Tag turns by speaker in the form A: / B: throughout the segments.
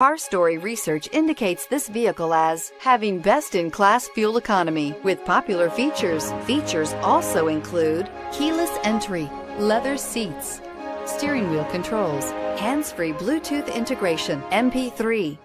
A: Car Story research indicates this vehicle as having best-in-class fuel economy with popular features. Features also include keyless entry, leather seats, steering wheel controls, hands-free Bluetooth integration, MP3.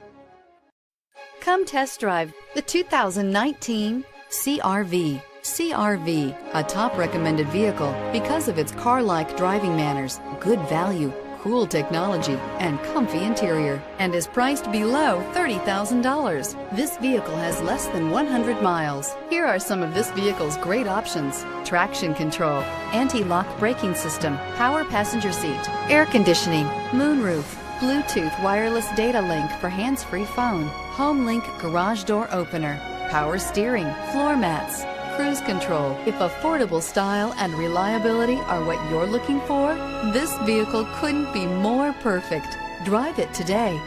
A: Come test drive the 2019 CR-V. CR-V, a top recommended vehicle because of its car-like driving manners, good value, cool technology, and comfy interior, and is priced below $30,000. This vehicle has less than 100 miles. Here are some of this vehicle's great options: traction control, anti-lock braking system, power passenger seat, air conditioning, moonroof, Bluetooth wireless data link for hands-free phone, home link garage door opener, power steering, floor mats, cruise control. If affordable style and reliability are what you're looking for, this vehicle couldn't be more perfect. Drive it today.